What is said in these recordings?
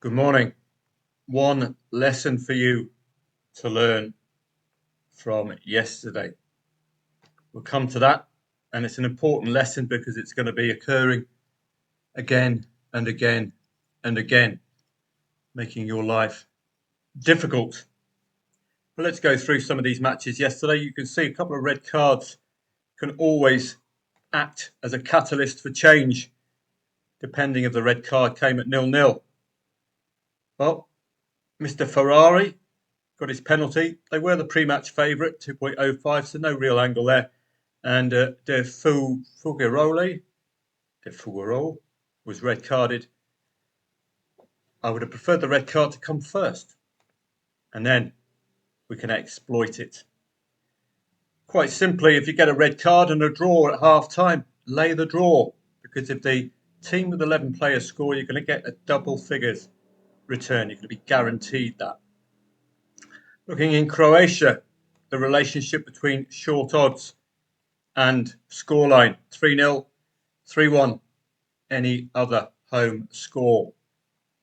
Good morning. One lesson for you to learn from yesterday. We'll come to that, and it's an important lesson because it's going to be occurring again and again and again, making your life difficult. But let's go through some of these matches yesterday. You can see a couple of red cards can always act as a catalyst for change, depending if the red card came at 0-0. Well, Mr. Ferrari got his penalty. They were the pre-match favourite, 2.05, so no real angle there. And De Figueroa was red carded. I would have preferred the red card to come first, and then we can exploit it. Quite simply, if you get a red card and a draw at half-time, lay the draw, because if the team with 11 players score, you're going to get a double figures return. You're going to be guaranteed that. Looking in Croatia, the relationship between short odds and scoreline, 3-0, 3-1, any other home score.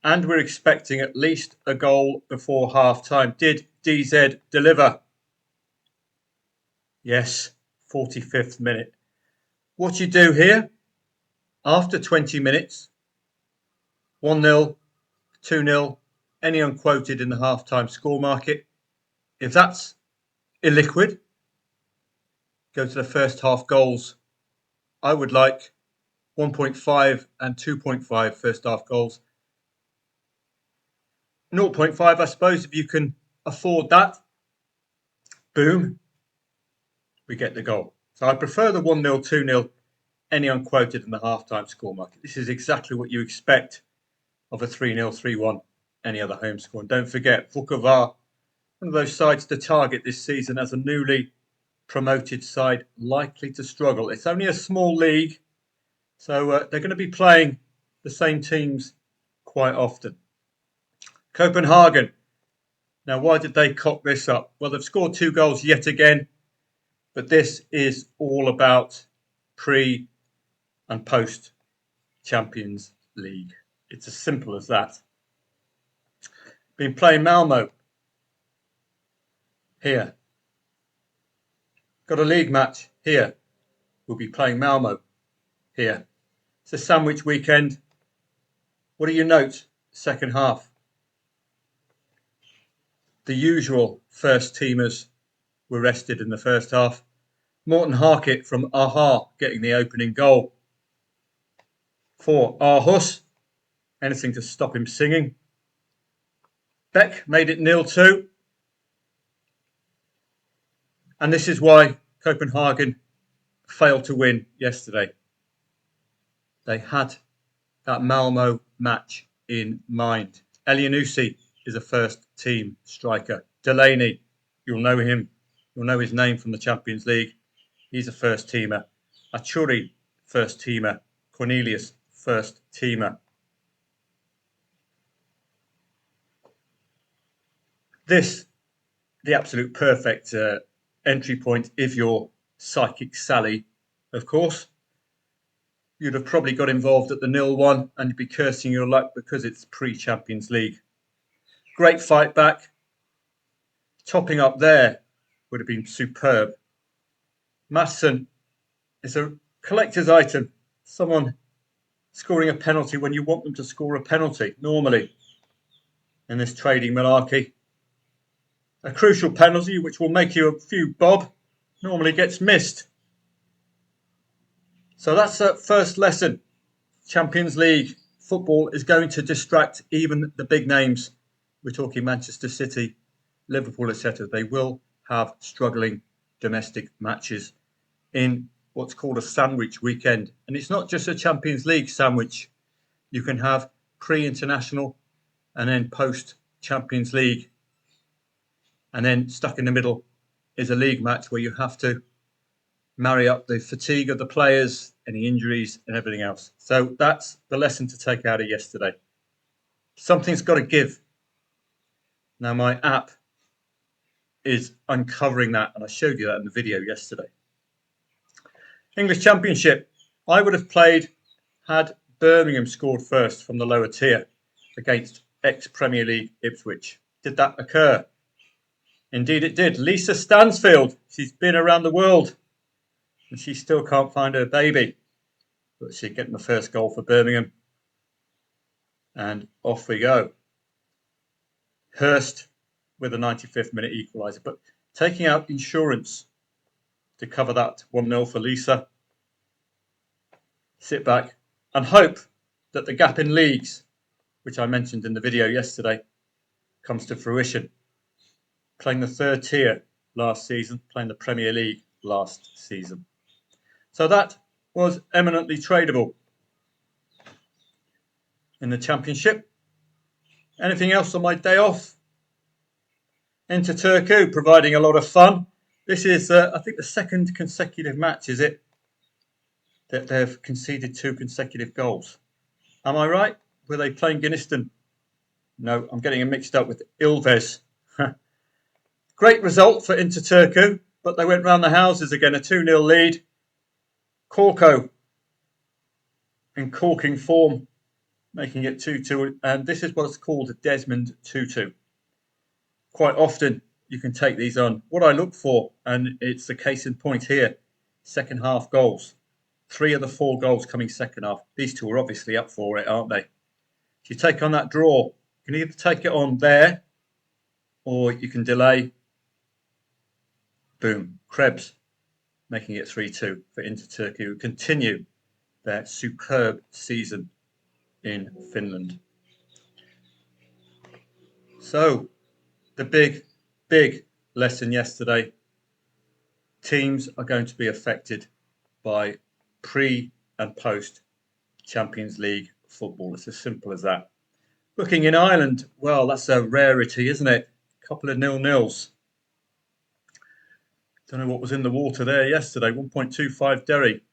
And we're expecting at least a goal before half-time. Did DZ deliver? Yes, 45th minute. What you do here, after 20 minutes, 1-0, 2-0, any unquoted in the half-time score market. If that's illiquid, go to the first half goals. I would like 1.5 and 2.5 first half goals. 0.5, I suppose, if you can afford that. Boom, we get the goal. So I prefer the 1-0, 2-0, any unquoted in the half-time score market. This is exactly what you expect of a 3-0, 3-1, any other home score. And don't forget, Vukovar, one of those sides to target this season as a newly promoted side, likely to struggle. It's only a small league, so they're going to be playing the same teams quite often. Copenhagen. Now, why did they cock this up? Well, they've scored 2 goals yet again, but this is all about pre and post Champions League. It's as simple as that. Been playing Malmo here. Got a league match here. We'll be playing Malmo here. It's a sandwich weekend. What do you note? Second half. The usual first teamers were rested in the first half. Morten Harket from Aha getting the opening goal. For Aarhus, anything to stop him singing. Beck made it 0-2. And this is why Copenhagen failed to win yesterday. They had that Malmo match in mind. Elianusi is a first-team striker. Delaney, you'll know him. You'll know his name from the Champions League. He's a first-teamer. Achuri, first-teamer. Cornelius, first-teamer. This, the absolute perfect entry point if you're Psychic Sally, of course. You'd have probably got involved at the 0-1 and you'd be cursing your luck because it's pre-Champions League. Great fight back. Topping up there would have been superb. Madsen is a collector's item. Someone scoring a penalty when you want them to score a penalty, normally, in this trading malarkey. A crucial penalty, which will make you a few bob, normally gets missed. So that's the first lesson. Champions League football is going to distract even the big names. We're talking Manchester City, Liverpool, etc. They will have struggling domestic matches in what's called a sandwich weekend. And it's not just a Champions League sandwich. You can have pre-international and then post-Champions League. And then stuck in the middle is a league match where you have to marry up the fatigue of the players, any injuries and everything else. So that's the lesson to take out of yesterday. Something's got to give. Now my app is uncovering that, and I showed you that in the video yesterday. English Championship. I would have played had Birmingham scored first from the lower tier against ex-Premier League Ipswich. Did that occur? Indeed it did. Lisa Stansfield, she's been around the world and she still can't find her baby. But she's getting the first goal for Birmingham. And off we go. Hurst with a 95th minute equaliser, but taking out insurance to cover that 1-0 for Lisa. Sit back and hope that the gap in leagues, which I mentioned in the video yesterday, comes to fruition. Playing the third tier last season, playing the Premier League last season. So that was eminently tradable in the Championship. Anything else on my day off? Inter Turku providing a lot of fun. This is, I think, the second consecutive match, is it, that they've conceded 2 consecutive goals. Am I right? Were they playing Guiniston? No, I'm getting it mixed up with Ilves. Great result for Inter Turku, but they went round the houses again. A 2-0 lead. Corco in corking form, making it 2-2. And this is what's called a Desmond Tutu. Quite often you can take these on. What I look for, and it's the case in point here, second half goals. 3 of the 4 goals coming second half. These two are obviously up for it, aren't they? If you take on that draw, you can either take it on there or you can delay. Boom. Krebs making it 3-2 for Inter Turku, who continue their superb season in Finland. So, the big lesson yesterday. Teams are going to be affected by pre and post Champions League football. It's as simple as that. Looking in Ireland, well, that's a rarity, isn't it? A couple of 0-0s. Don't know what was in the water there yesterday. 1.25 Derry.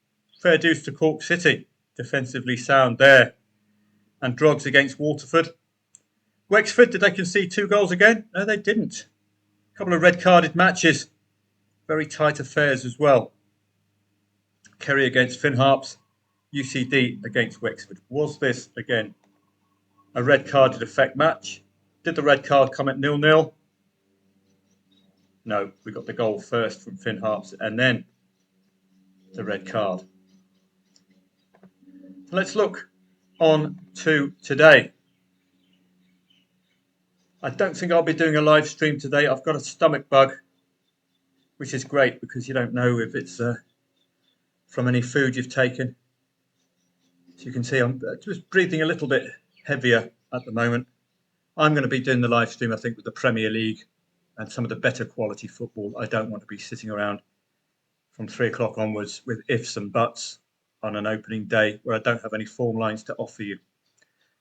Fair dues to Cork City. Defensively sound there. And Drogs against Waterford. Wexford, did they concede 2 goals again? No, they didn't. A couple of red-carded matches. Very tight affairs as well. Kerry against Finn Harps. UCD against Wexford. Was this, again, a red-carded effect match? Did the red card come at 0-0? No, we got the goal first from Finn Harps and then the red card. Let's look on to today. I don't think I'll be doing a live stream today. I've got a stomach bug, which is great because you don't know if it's from any food you've taken. As you can see, I'm just breathing a little bit heavier at the moment. I'm going to be doing the live stream, I think, with the Premier League and some of the better quality football. I don't want to be sitting around from 3 o'clock onwards with ifs and buts on an opening day where I don't have any form lines to offer you.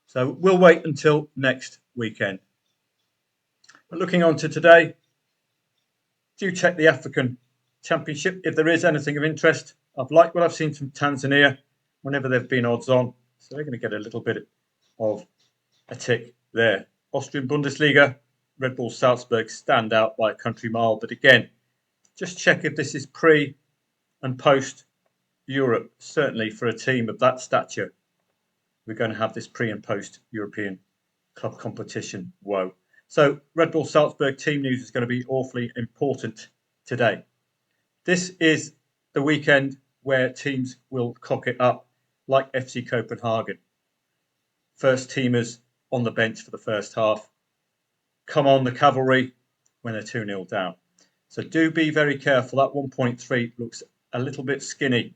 So we'll wait until next weekend. But looking on to today, do check the African Championship if there is anything of interest. I've liked what I've seen from Tanzania whenever they've been odds on. So they're going to get a little bit of a tick there. Austrian Bundesliga, Red Bull Salzburg stand out by a country mile. But again, just check if this is pre and post Europe. Certainly for a team of that stature, we're going to have this pre and post European club competition. Whoa. So Red Bull Salzburg team news is going to be awfully important today. This is the weekend where teams will cock it up like FC Copenhagen. First teamers on the bench for the first half. Come on the cavalry when they're 2-0 down. So do be very careful. That 1.3 looks a little bit skinny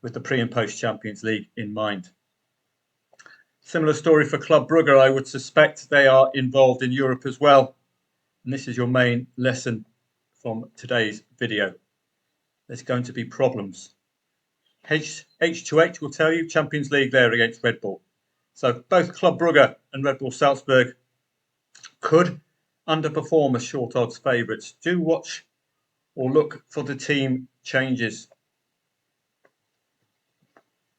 with the pre and post Champions League in mind. Similar story for Club Brugge. I would suspect they are involved in Europe as well. And this is your main lesson from today's video. There's going to be problems. H2H will tell you Champions League there against Red Bull. So both Club Brugge and Red Bull Salzburg could underperform as short odds favourites. Do watch or look for the team changes.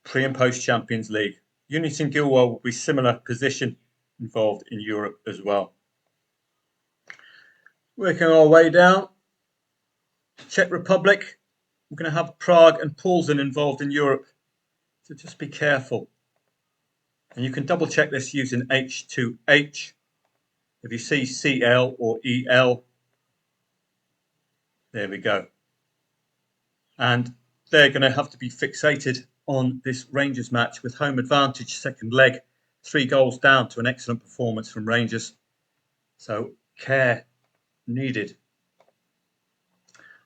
Pre and post Champions League. Unity and Gilwell will be similar position involved in Europe as well. Working our way down. Czech Republic. We're going to have Prague and Poulsen involved in Europe. So just be careful. And you can double check this using H2H. If you see CL or EL, there we go. And they're going to have to be fixated on this Rangers match with home advantage, second leg, 3 goals down to an excellent performance from Rangers. So care needed.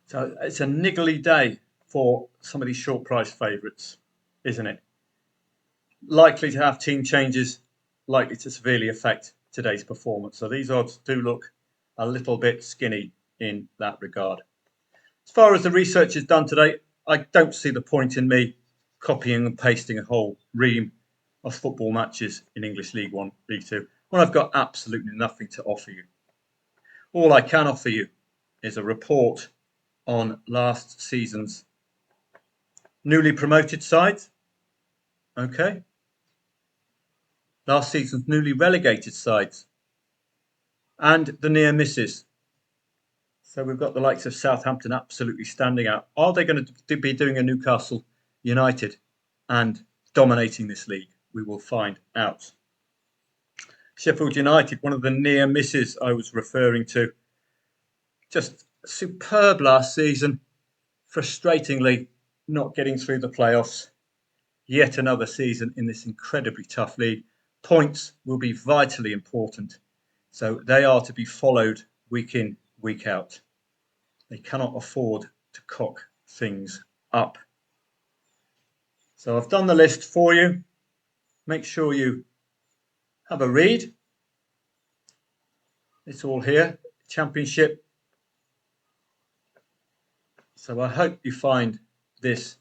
So it's a niggly day for some of these short price favourites, isn't it? Likely to have team changes, likely to severely affect today's performance. So these odds do look a little bit skinny in that regard. As far as the research is done today, I don't see the point in me copying and pasting a whole ream of football matches in English League One, League Two, when I've got absolutely nothing to offer you. All I can offer you is a report on last season's newly promoted sides. Okay. Last season's newly relegated sides. And the near misses. So we've got the likes of Southampton absolutely standing out. Are they going to be doing a Newcastle United and dominating this league? We will find out. Sheffield United, one of the near misses I was referring to. Just superb last season. Frustratingly not getting through the playoffs. Yet another season in this incredibly tough league. Points will be vitally important. So they are to be followed week in, week out. They cannot afford to cock things up. So I've done the list for you. Make sure you have a read. It's all here. Championship. So I hope you find this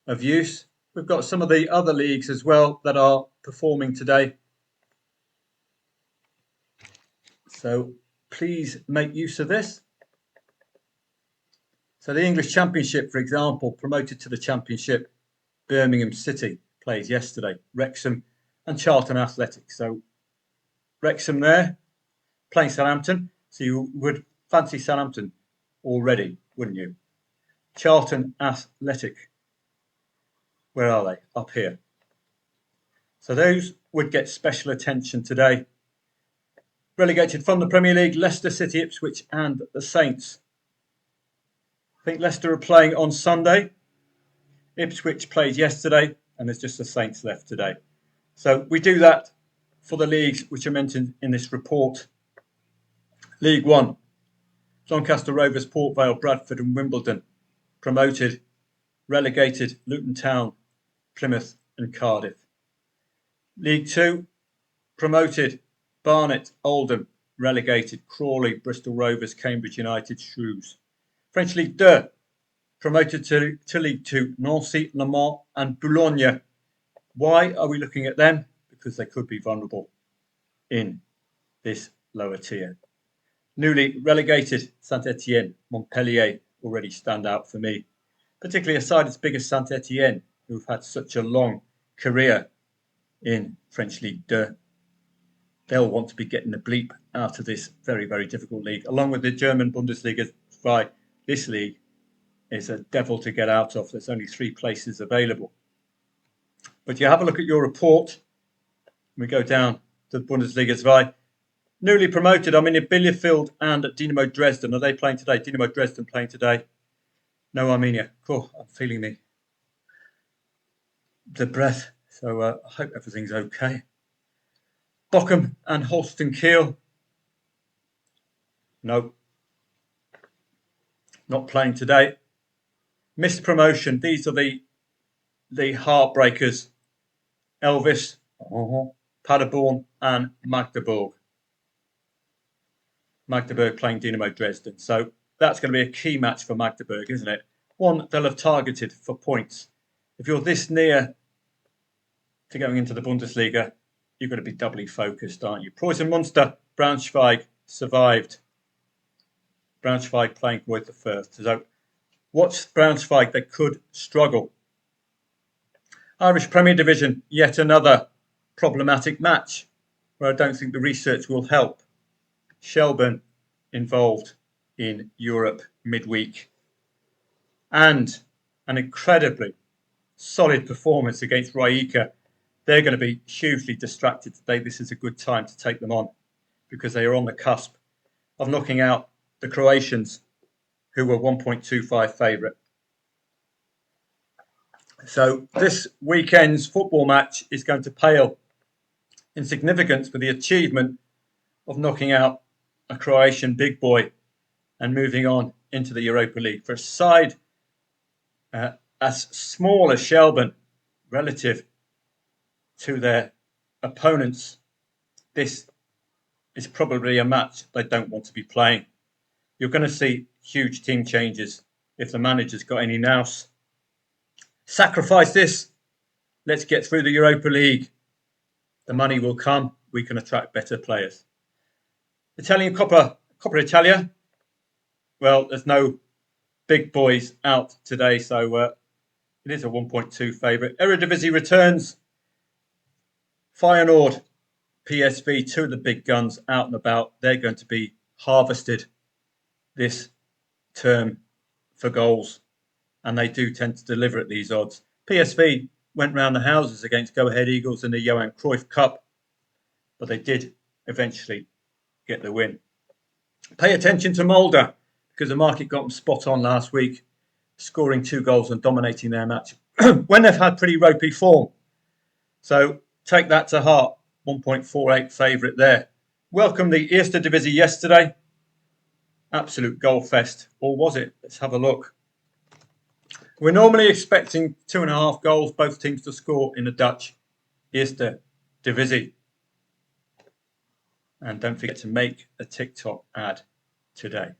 of use. We've got some of the other leagues as well that are performing today. So please make use of this. So the English Championship, for example, promoted to the Championship, Birmingham City played yesterday, Wrexham and Charlton Athletic. So Wrexham there, playing Southampton. So you would fancy Southampton already, wouldn't you? Charlton Athletic, where are they? Up here. So those would get special attention today. Relegated from the Premier League, Leicester City, Ipswich and the Saints. I think Leicester are playing on Sunday. Ipswich played yesterday, and there's just the Saints left today. So we do that for the leagues which are mentioned in this report. League One, Doncaster Rovers, Port Vale, Bradford and Wimbledon. Promoted, relegated, Luton Town, Plymouth and Cardiff. League Two, promoted, Barnet, Oldham, relegated, Crawley, Bristol Rovers, Cambridge United, Shrews. French League 2, promoted to League 2, Nancy, Le Mans and Boulogne. Why are we looking at them? Because they could be vulnerable in this lower tier. Newly relegated, Saint-Etienne, Montpellier already stand out for me, particularly a side as big as Saint-Etienne, who've had such a long career in French League 2. They'll want to be getting the bleep out of this very, very difficult league, along with the German Bundesliga. This league is a devil to get out of. There's only 3 places available. But you have a look at your report. We go down to the Bundesliga 2. Newly promoted, I mean, Bielefeld and Dynamo Dresden. Are they playing today? Dynamo Dresden playing today. No Armenia. Cool. I'm feeling the breath. So I hope everything's okay. Bochum and Holstein Kiel. No. Not playing today. Missed promotion. These are the heartbreakers. Elvis, Paderborn and Magdeburg. Magdeburg playing Dynamo Dresden. So that's going to be a key match for Magdeburg, isn't it? One they'll have targeted for points. If you're this near to going into the Bundesliga, you're going to be doubly focused, aren't you? Preußen Munster, Braunschweig survived. Braunschweig playing Voigt the first. So watch Braunschweig, they could struggle. Irish Premier Division, yet another problematic match where I don't think the research will help. Shelburne involved in Europe midweek. And an incredibly solid performance against Rijeka. They're going to be hugely distracted today. This is a good time to take them on. because they are on the cusp of knocking out the Croatians, who were 1.25 favourite. So this weekend's football match is going to pale in significance with the achievement of knocking out a Croatian big boy and moving on into the Europa League. For a side as small as Shelbourne relative to their opponents, this is probably a match they don't want to be playing. You're going to see huge team changes if the manager's got any nous. Sacrifice this. Let's get through the Europa League. The money will come. We can attract better players. Italian Coppa Italia. Well, there's no big boys out today, so it is a 1.2 favourite. Eredivisie returns. Feyenoord, PSV, two of the big guns out and about. They're going to be harvested this term for goals, and they do tend to deliver at these odds. PSV went round the houses against Go Ahead Eagles in the Johan Cruyff Cup, but they did eventually get the win. Pay attention to Mulder, because the market got them spot on last week, scoring 2 goals and dominating their match when they've had pretty ropey form. So take that to heart. 1.48 favourite there. Welcome the Eerste Divisie yesterday. Absolute goal fest. Or was it? Let's have a look. We're normally expecting 2.5 goals, both teams to score in the Dutch Eerste Divisie. And don't forget to make a TikTok ad today.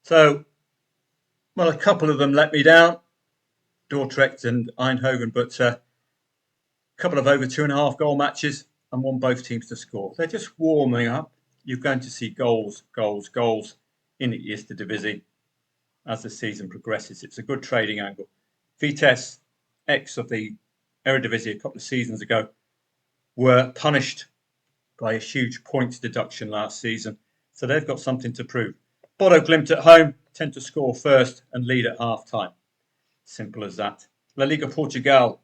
So, well, a couple of them let me down. Dordrecht and Eindhoven, but a couple of over 2.5 goal matches and want both teams to score. They're just warming up. You're going to see goals in the Eerste Divisie as the season progresses. It's a good trading angle. Vitesse, ex of the Eredivisie a couple of seasons ago, were punished by a huge points deduction last season. So they've got something to prove. Bodo Glimt at home tend to score first and lead at half-time. Simple as that. La Liga Portugal,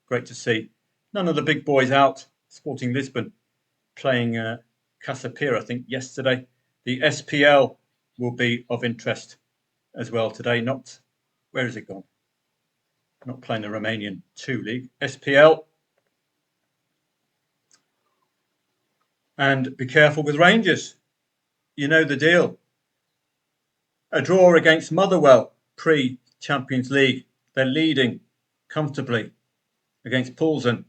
great to see. None of the big boys out. Sporting Lisbon playing Casapir, I think, yesterday. The SPL will be of interest as well today. Not, where has it gone? Not playing the Romanian 2 League. SPL. And be careful with Rangers. You know the deal. A draw against Motherwell pre-Champions League. They're leading comfortably against Poulsen,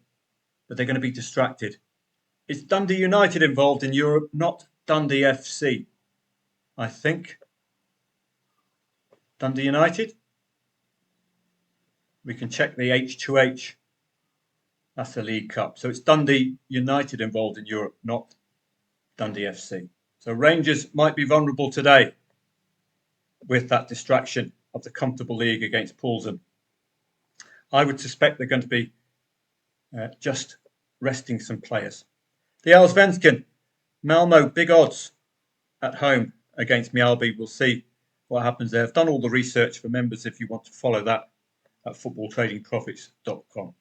but they're going to be distracted. It's Dundee United involved in Europe, not Dundee FC, I think. Dundee United. We can check the H2H. That's the League Cup. So it's Dundee United involved in Europe, not Dundee FC. So Rangers might be vulnerable today with that distraction of the comfortable league against Poulsen. I would suspect they're going to be just resting some players. The Allsvenskan, Malmo, big odds at home against Mjällby. We'll see what happens there. I've done all the research for members if you want to follow that at footballtradingprofits.com.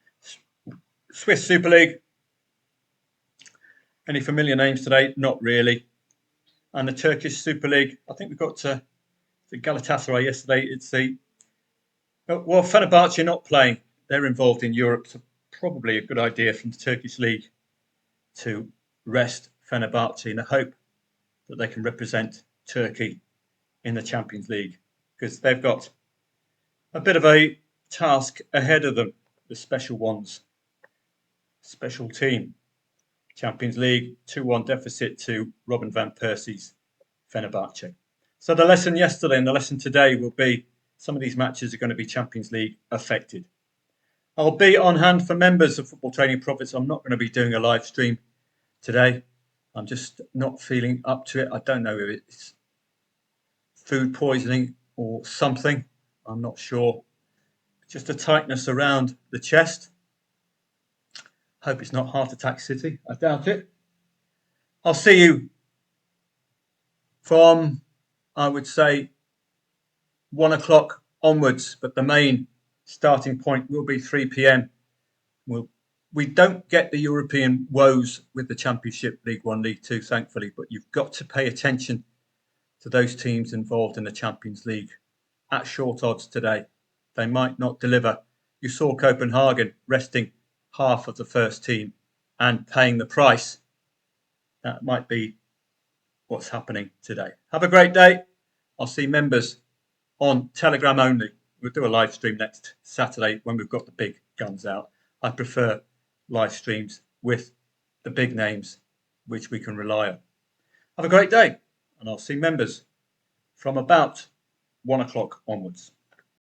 Swiss Super League. Any familiar names today? Not really. And the Turkish Super League, I think we've got the Galatasaray yesterday. It's well, Fenerbahce not playing. They're involved in Europe, so probably a good idea from the Turkish League to rest Fenerbahce in the hope that they can represent Turkey in the Champions League, because they've got a bit of a task ahead of them, the special ones. Special team. Champions League, 2-1 deficit to Robin van Persie's Fenerbahce. So the lesson yesterday and the lesson today will be some of these matches are going to be Champions League affected. I'll be on hand for members of Football Trading Profits. I'm not going to be doing a live stream today. I'm just not feeling up to it. I don't know if it's food poisoning or something. I'm not sure. Just a tightness around the chest. Hope it's not Heart Attack City. I doubt it. I'll see you from, I would say, 1 o'clock onwards, but the main starting point will be 3 p.m. We'll we don't get the European woes with the Championship, League One, League Two, thankfully, but you've got to pay attention to those teams involved in the Champions League at short odds today. They might not deliver. You saw Copenhagen resting half of the first team and paying the price. That might be what's happening today. Have a great day. I'll see members on Telegram only. We'll do a live stream next Saturday when we've got the big guns out. I prefer live streams with the big names which we can rely on. Have a great day, and I'll see members from about 1 o'clock onwards.